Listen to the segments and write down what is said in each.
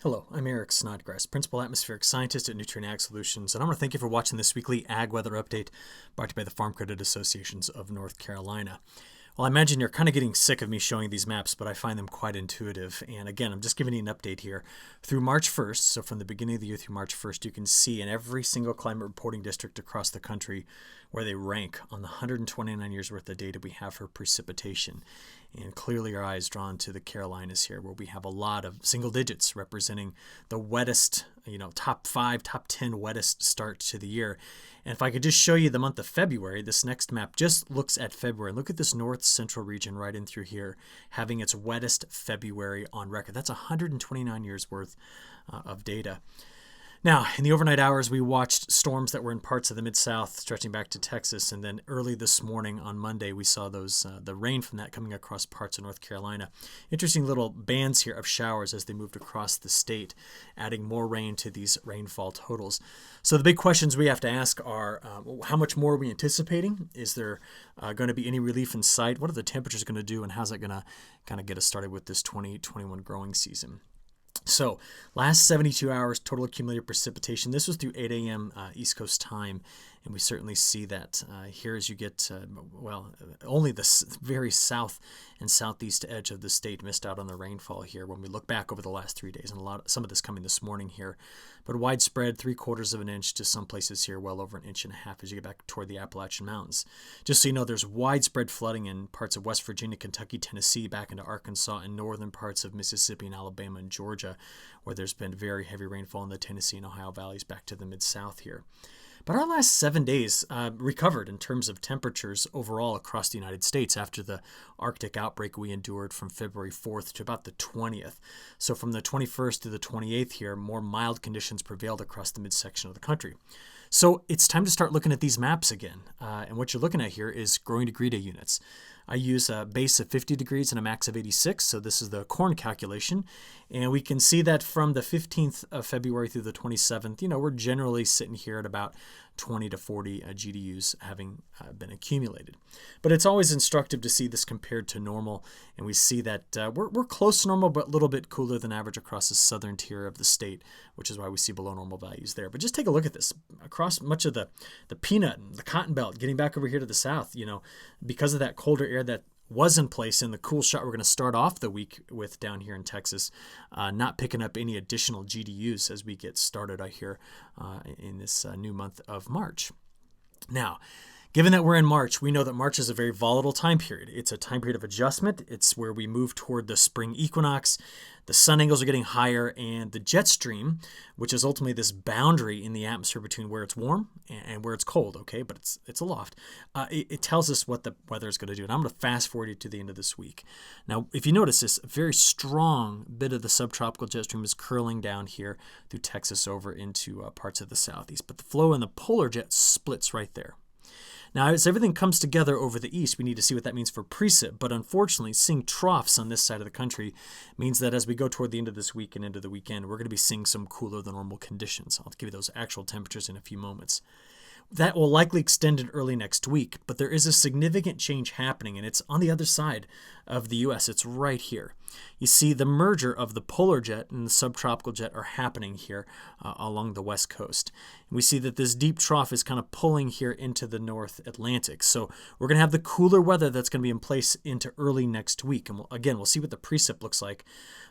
Hello, I'm Eric Snodgrass, Principal Atmospheric Scientist at Nutrient Ag Solutions, and I want to thank you for watching this weekly Ag Weather Update brought to you by the Farm Credit Associations of North Carolina. Well, I imagine you're kind of getting sick of me showing these maps, but I find them quite intuitive. And again, I'm just giving you an update here. Through March 1st, so from the beginning of the year through March 1st, you can see in every single climate reporting district across the country where they rank on the 129 years worth of data we have for precipitation. And clearly our eye is drawn to the Carolinas here, where we have a lot of single digits representing the wettest, top 5, top 10 wettest start to the year. And if I could just show you the month of February, this next map just looks at February. Look at this north central region right in through here, having its wettest February on record. That's 129 years worth of data. Now, in the overnight hours, we watched storms that were in parts of the Mid-South stretching back to Texas, and then early this morning on Monday, we saw the rain from that coming across parts of North Carolina. Interesting little bands here of showers as they moved across the state, adding more rain to these rainfall totals. So the big questions we have to ask are, how much more are we anticipating? Is there going to be any relief in sight? What are the temperatures going to do, and how's that going to kind of get us started with this 2021 growing season? So last 72 hours, total accumulated precipitation. This was through 8 a.m. East Coast time, and we certainly see that here as you get, only the very south and southeast edge of the state missed out on the rainfall here when we look back over the last 3 days, and some of this coming this morning here. But widespread, 3/4 of an inch to some places here, well over 1.5 inches as you get back toward the Appalachian Mountains. Just so you know, there's widespread flooding in parts of West Virginia, Kentucky, Tennessee, back into Arkansas, and northern parts of Mississippi and Alabama and Georgia, where there's been very heavy rainfall in the Tennessee and Ohio valleys back to the mid-south here. But our last 7 days recovered in terms of temperatures overall across the United States after the Arctic outbreak we endured from February 4th to about the 20th. So from the 21st to the 28th here, more mild conditions prevailed across the midsection of the country. So it's time to start looking at these maps again. And what you're looking at here is growing degree day units. I use a base of 50 degrees and a max of 86, so this is the corn calculation. And we can see that from the 15th of February through the 27th, we're generally sitting here at about 20 to 40 GDUs having been accumulated. But it's always instructive to see this compared to normal, and we see that we're close to normal, but a little bit cooler than average across the southern tier of the state, which is why we see below normal values there. But just take a look at this. Across much of the peanut and the cotton belt, getting back over here to the south, because of that colder air that was in place in the cool shot we're going to start off the week with down here in Texas, not picking up any additional GDUs as we get started out here in this new month of March. Now, given that we're in March, we know that March is a very volatile time period. It's a time period of adjustment. It's where we move toward the spring equinox. The sun angles are getting higher, and the jet stream, which is ultimately this boundary in the atmosphere between where it's warm and where it's cold, okay, but it's aloft, it tells us what the weather is going to do. And I'm going to fast forward you to the end of this week. Now, if you notice this, a very strong bit of the subtropical jet stream is curling down here through Texas over into parts of the southeast, but the flow in the polar jet splits right there. Now, as everything comes together over the east, we need to see what that means for precip. But unfortunately, seeing troughs on this side of the country means that as we go toward the end of this week and into the weekend, we're going to be seeing some cooler than normal conditions. I'll give you those actual temperatures in a few moments. That will likely extend in early next week, but there is a significant change happening, and it's on the other side of the U.S. It's right here. You see the merger of the polar jet and the subtropical jet are happening here along the west coast. And we see that this deep trough is kind of pulling here into the North Atlantic. So we're going to have the cooler weather that's going to be in place into early next week. And we'll see what the precip looks like.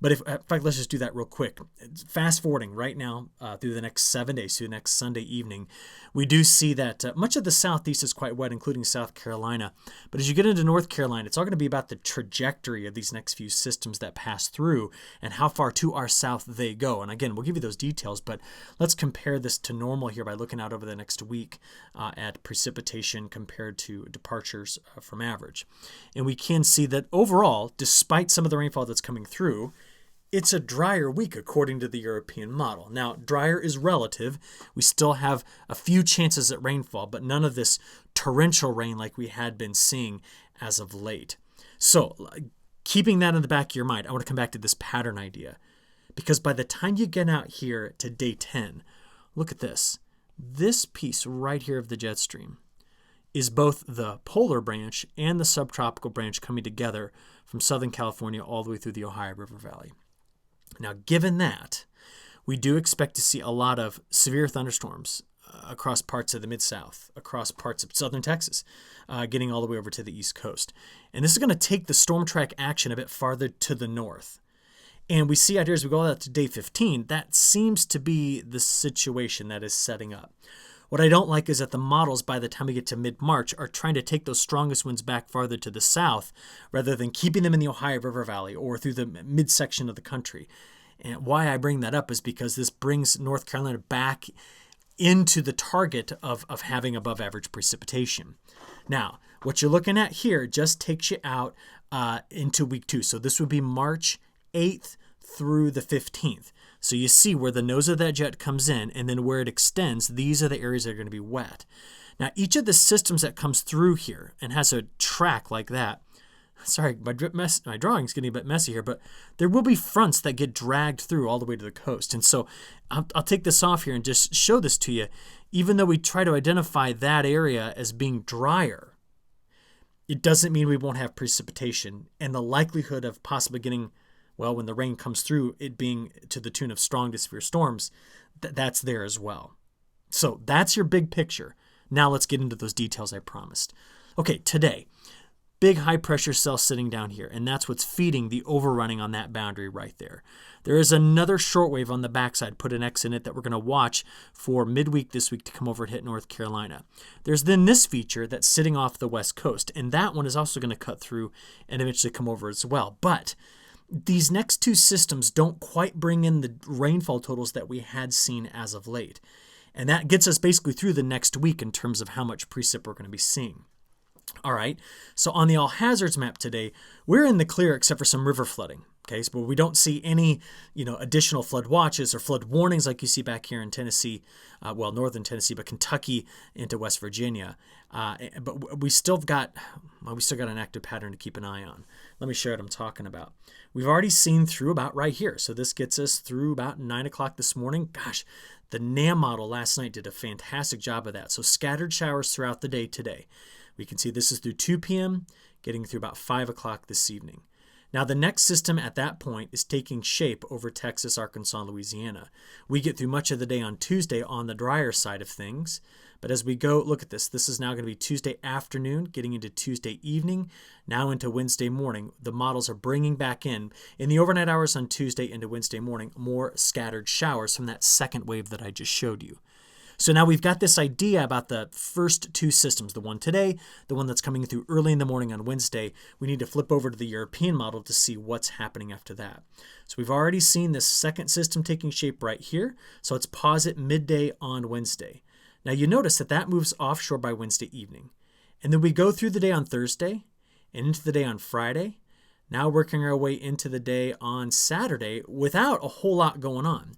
But in fact, let's just do that real quick. Fast forwarding right now through the next 7 days, through the next Sunday evening, we do see that much of the southeast is quite wet, including South Carolina. But as you get into North Carolina, it's all going to be about the trajectory of these next few systems that pass through and how far to our south they go. And again, we'll give you those details, but let's compare this to normal here by looking out over the next week at precipitation compared to departures from average. And we can see that overall, despite some of the rainfall that's coming through, it's a drier week according to the European model. Now, drier is relative. We still have a few chances at rainfall, but none of this torrential rain like we had been seeing as of late. So, keeping that in the back of your mind, I want to come back to this pattern idea. Because by the time you get out here to day 10, look at this. This piece right here of the jet stream is both the polar branch and the subtropical branch coming together from Southern California all the way through the Ohio River Valley. Now, given that, we do expect to see a lot of severe thunderstorms across parts of the Mid-South, across parts of southern Texas, getting all the way over to the East Coast. And this is going to take the storm track action a bit farther to the north. And we see out here as we go out to day 15, that seems to be the situation that is setting up. What I don't like is that the models, by the time we get to mid-March, are trying to take those strongest winds back farther to the south rather than keeping them in the Ohio River Valley or through the midsection of the country. And why I bring that up is because this brings North Carolina back into the target of having above average precipitation. Now, what you're looking at here just takes you out into week 2. So this would be March 8th through the 15th. So you see where the nose of that jet comes in, and then where it extends, these are the areas that are going to be wet. Now, each of the systems that comes through here and has a track like that, sorry, my drawing's getting a bit messy here, but there will be fronts that get dragged through all the way to the coast. And so I'll take this off here and just show this to you. Even though we try to identify that area as being drier, it doesn't mean we won't have precipitation. And the likelihood of possibly getting, well, when the rain comes through, it being to the tune of strong to severe storms, that's there as well. So that's your big picture. Now let's get into those details I promised. Okay, today, big high pressure cell sitting down here, and that's what's feeding the overrunning on that boundary right there. There is another shortwave on the backside, put an X in it, that we're going to watch for midweek this week to come over and hit North Carolina. There's then this feature that's sitting off the west coast, and that one is also going to cut through and eventually come over as well. But these next two systems don't quite bring in the rainfall totals that we had seen as of late. And that gets us basically through the next week in terms of how much precip we're going to be seeing. All right, so on the all hazards map today, we're in the clear except for some river flooding. Okay, so we don't see any, additional flood watches or flood warnings like you see back here in Tennessee, northern Tennessee, but Kentucky into West Virginia. But we still got an active pattern to keep an eye on. Let me show you what I'm talking about. We've already seen through about right here. So this gets us through about 9 o'clock this morning. Gosh, the NAM model last night did a fantastic job of that. So scattered showers throughout the day today. We can see this is through 2 p.m., getting through about 5 o'clock this evening. Now, the next system at that point is taking shape over Texas, Arkansas, and Louisiana. We get through much of the day on Tuesday on the drier side of things. But as we go, look at this. This is now going to be Tuesday afternoon, getting into Tuesday evening, now into Wednesday morning. The models are bringing back in the overnight hours on Tuesday into Wednesday morning, more scattered showers from that second wave that I just showed you. So now we've got this idea about the first two systems, the one today, the one that's coming through early in the morning on Wednesday. We need to flip over to the European model to see what's happening after that. So we've already seen this second system taking shape right here. So let's pause it midday on Wednesday. Now you notice that moves offshore by Wednesday evening. And then we go through the day on Thursday and into the day on Friday, now working our way into the day on Saturday without a whole lot going on.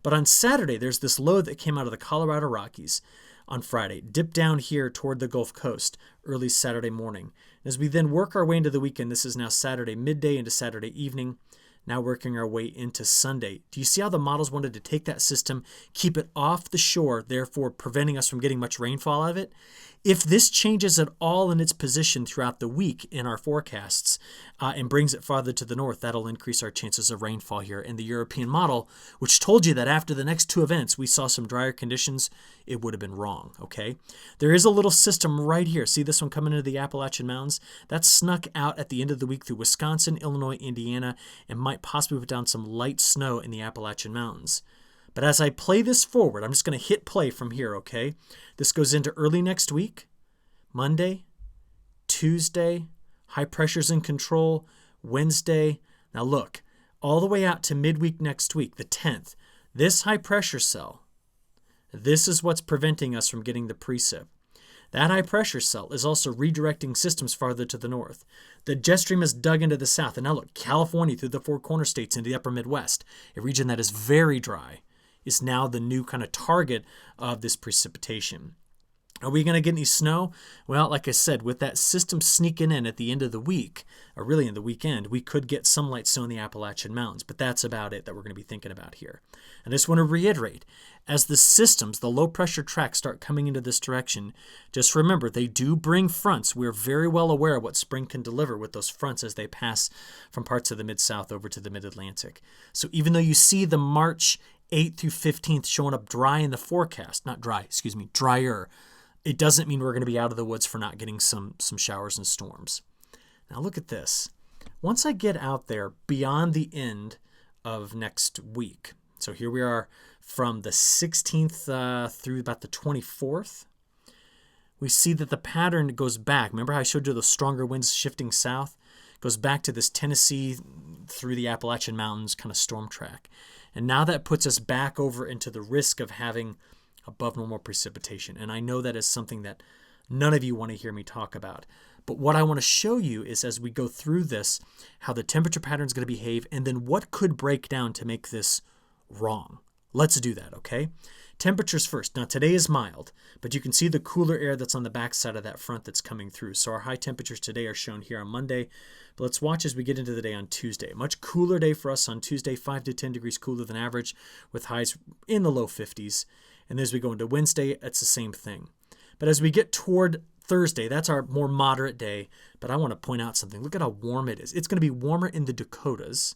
But on Saturday, there's this low that came out of the Colorado Rockies on Friday, dipped down here toward the Gulf Coast early Saturday morning. As we then work our way into the weekend, this is now Saturday midday into Saturday evening, now working our way into Sunday. Do you see how the models wanted to take that system, keep it off the shore, therefore preventing us from getting much rainfall out of it? If this changes at all in its position throughout the week in our forecasts and brings it farther to the north, that'll increase our chances of rainfall here. In the European model, which told you that after the next two events we saw some drier conditions, it would have been wrong, okay? There is a little system right here. See this one coming into the Appalachian Mountains? That snuck out at the end of the week through Wisconsin, Illinois, Indiana, and might possibly put down some light snow in the Appalachian Mountains. But as I play this forward, I'm just going to hit play from here, okay? This goes into early next week, Monday, Tuesday, high pressure's in control, Wednesday. Now look, all the way out to midweek next week, the 10th, this high pressure cell, this is what's preventing us from getting the precip. That high pressure cell is also redirecting systems farther to the north. The jet stream is dug into the south. And now look, California through the Four Corner States into the upper Midwest, a region that is very dry, is now the new kind of target of this precipitation. Are we going to get any snow? Well, like I said, with that system sneaking in at the end of the week, or really in the weekend, we could get some light snow in the Appalachian Mountains, but that's about it that we're going to be thinking about here. And I just want to reiterate, as the systems, the low pressure tracks start coming into this direction, just remember they do bring fronts. We're very well aware of what spring can deliver with those fronts as they pass from parts of the Mid-South over to the Mid-Atlantic. So even though you see the March 8th through 15th showing up dry in the forecast. Not dry, excuse me, drier. It doesn't mean we're going to be out of the woods for not getting some showers and storms. Now look at this. Once I get out there beyond the end of next week, so here we are from the 16th through about the 24th, we see that the pattern goes back. Remember how I showed you those stronger winds shifting south? Goes back to this Tennessee through the Appalachian Mountains kind of storm track. And now that puts us back over into the risk of having above normal precipitation. And I know that is something that none of you want to hear me talk about. But what I want to show you is, as we go through this, how the temperature pattern is going to behave and then what could break down to make this wrong. Let's do that, okay? Temperatures first. Now today is mild, but you can see the cooler air that's on the back side of that front that's coming through. So our high temperatures today are shown here on Monday. But let's watch as we get into the day on Tuesday. Much cooler day for us on Tuesday, 5 to 10 degrees cooler than average with highs in the low 50s. And as we go into Wednesday, it's the same thing. But as we get toward Thursday, that's our more moderate day. But I want to point out something. Look at how warm it is. It's going to be warmer in the Dakotas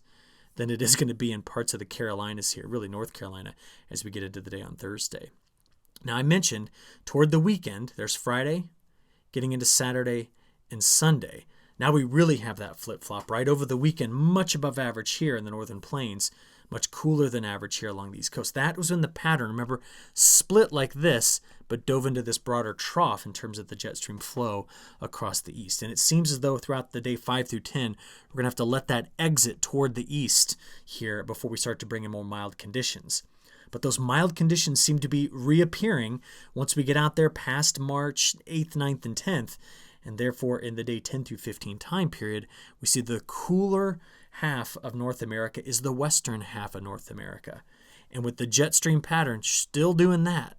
than it is going to be in parts of the Carolinas here, really North Carolina, as we get into the day on Thursday. Now, I mentioned toward the weekend, there's Friday, getting into Saturday and Sunday. Now we really have that flip-flop right over the weekend, much above average here in the northern plains, much cooler than average here along the East Coast. That was when the pattern, remember, split like this, but dove into this broader trough in terms of the jet stream flow across the east. And it seems as though throughout the day 5 through 10, we're going to have to let that exit toward the east here before we start to bring in more mild conditions. But those mild conditions seem to be reappearing once we get out there past March 8th, 9th, and 10th. And therefore, in the day 10 through 15 time period, we see the cooler half of North America is the western half of North America. And with the jet stream pattern still doing that,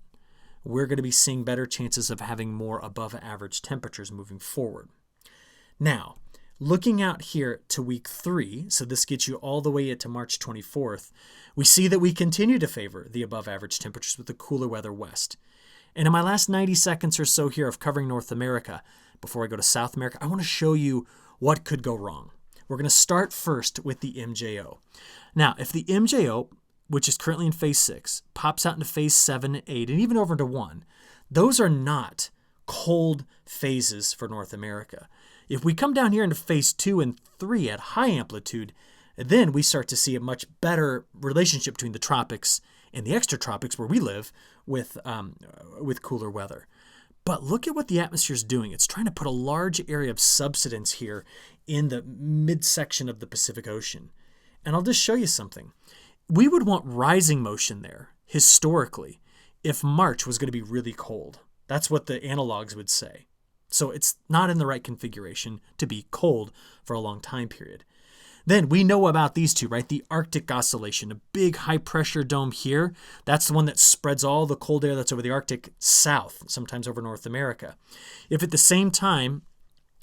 we're going to be seeing better chances of having more above average temperatures moving forward. Now, looking out here to week 3, so this gets you all the way into March 24th, we see that we continue to favor the above average temperatures with the cooler weather west. And in my last 90 seconds or so here of covering North America, before I go to South America, I want to show you what could go wrong. We're going to start first with the MJO. Now, if the MJO, which is currently in phase 6, pops out into phase 7, 8, and even over to 1, those are not cold phases for North America. If we come down here into phase 2 and 3 at high amplitude, then we start to see a much better relationship between the tropics and the extratropics where we live with cooler weather. But look at what the atmosphere is doing. It's trying to put a large area of subsidence here in the midsection of the Pacific Ocean. And I'll just show you something. We would want rising motion there, historically, if March was going to be really cold. That's what the analogs would say. So it's not in the right configuration to be cold for a long time period. Then we know about these two, right? The Arctic Oscillation, a big high-pressure dome here. That's the one that spreads all the cold air that's over the Arctic south, sometimes over North America. If at the same time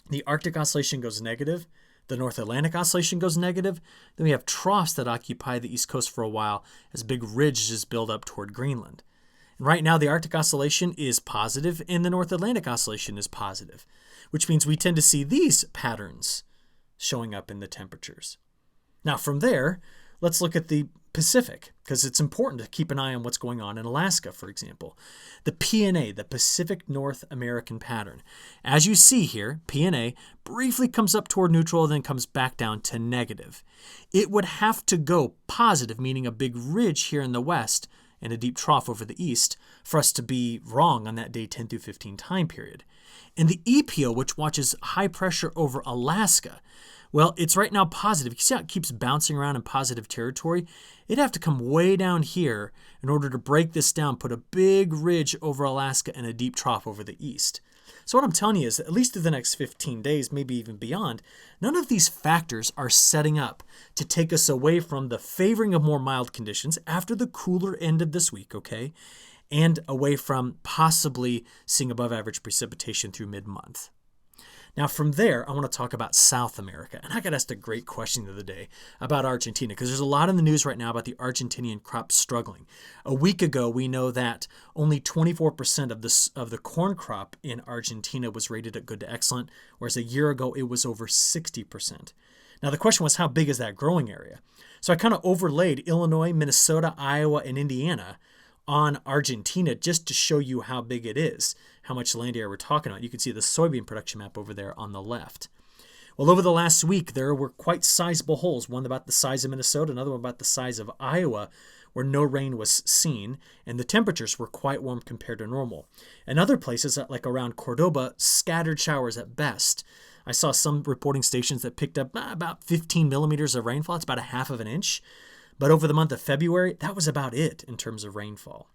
the Arctic Oscillation goes negative, the North Atlantic Oscillation goes negative, then we have troughs that occupy the East Coast for a while as big ridges build up toward Greenland. And right now, the Arctic Oscillation is positive and the North Atlantic Oscillation is positive, which means we tend to see these patterns showing up in the temperatures. Now from there, let's look at the Pacific, because it's important to keep an eye on what's going on in Alaska, for example. The PNA, the Pacific North American pattern. As you see here, PNA briefly comes up toward neutral, then comes back down to negative. It would have to go positive, meaning a big ridge here in the west and a deep trough over the east, for us to be wrong on that day 10 through 15 time period. And the EPO, which watches high pressure over Alaska, well, it's right now positive. You see how it keeps bouncing around in positive territory? It'd have to come way down here in order to break this down, put a big ridge over Alaska and a deep trough over the east. So what I'm telling you is that at least through the next 15 days, maybe even beyond, none of these factors are setting up to take us away from the favoring of more mild conditions after the cooler end of this week, okay? And away from possibly seeing above average precipitation through mid-month. Now from there, I want to talk about South America. And I got asked a great question the other day about Argentina, because there's a lot in the news right now about the Argentinian crop struggling. A week ago, we know that only 24% of the corn crop in Argentina was rated at good to excellent, whereas a year ago, it was over 60%. Now, the question was, how big is that growing area? So I kind of overlaid Illinois, Minnesota, Iowa, and Indiana on Argentina just to show you how big it is, how much land area we're talking about. You can see the soybean production map over there on the left. Well, over the last week, there were quite sizable holes, one about the size of Minnesota, another one about the size of Iowa, where no rain was seen, and the temperatures were quite warm compared to normal. And other places, like around Cordoba, scattered showers at best. I saw some reporting stations that picked up about 15 millimeters of rainfall. It's about a half of an inch. But over the month of February, that was about it in terms of rainfall.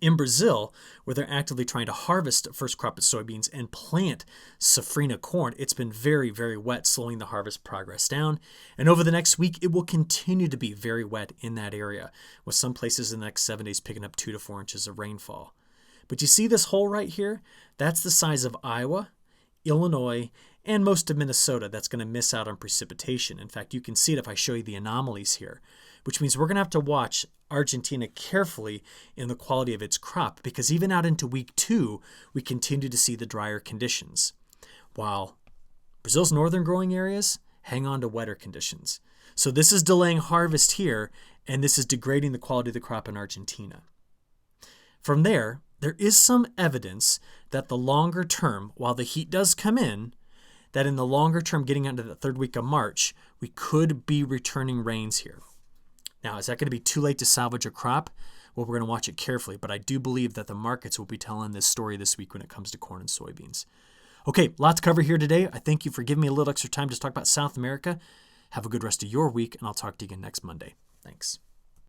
In Brazil, where they're actively trying to harvest first crop of soybeans and plant safrinha corn, it's been very, very wet, slowing the harvest progress down. And over the next week, it will continue to be very wet in that area, with some places in the next 7 days picking up 2 to 4 inches of rainfall. But you see this hole right here? That's the size of Iowa, Illinois, and most of Minnesota. That's going to miss out on precipitation. In fact, you can see it if I show you the anomalies here, which means we're going to have to watch Argentina carefully in the quality of its crop, because even out into week 2, we continue to see the drier conditions, while Brazil's northern growing areas hang on to wetter conditions. So this is delaying harvest here, and this is degrading the quality of the crop in Argentina. From there is some evidence that the longer term, while the heat does come in, that in the longer term, getting into the third week of March, we could be returning rains here. Now, is that going to be too late to salvage a crop? Well, we're going to watch it carefully, but I do believe that the markets will be telling this story this week when it comes to corn and soybeans. Okay, lots to cover here today. I thank you for giving me a little extra time to talk about South America. Have a good rest of your week, and I'll talk to you again next Monday. Thanks.